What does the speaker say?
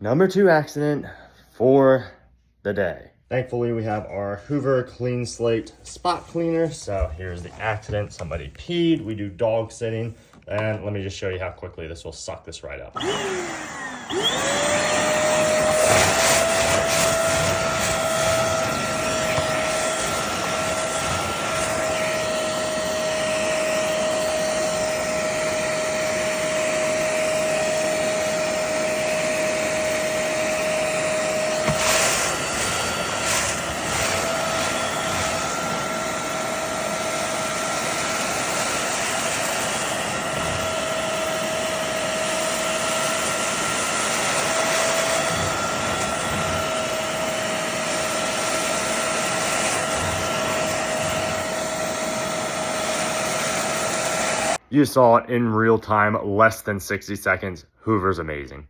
Number 2 accident for the day. Thankfully, we have our Hoover Clean Slate spot cleaner. So here's the accident. Somebody peed. We do dog sitting. And let me just show you how quickly this will suck this right up. You saw it in real time, less than 60 seconds. Hoover's amazing.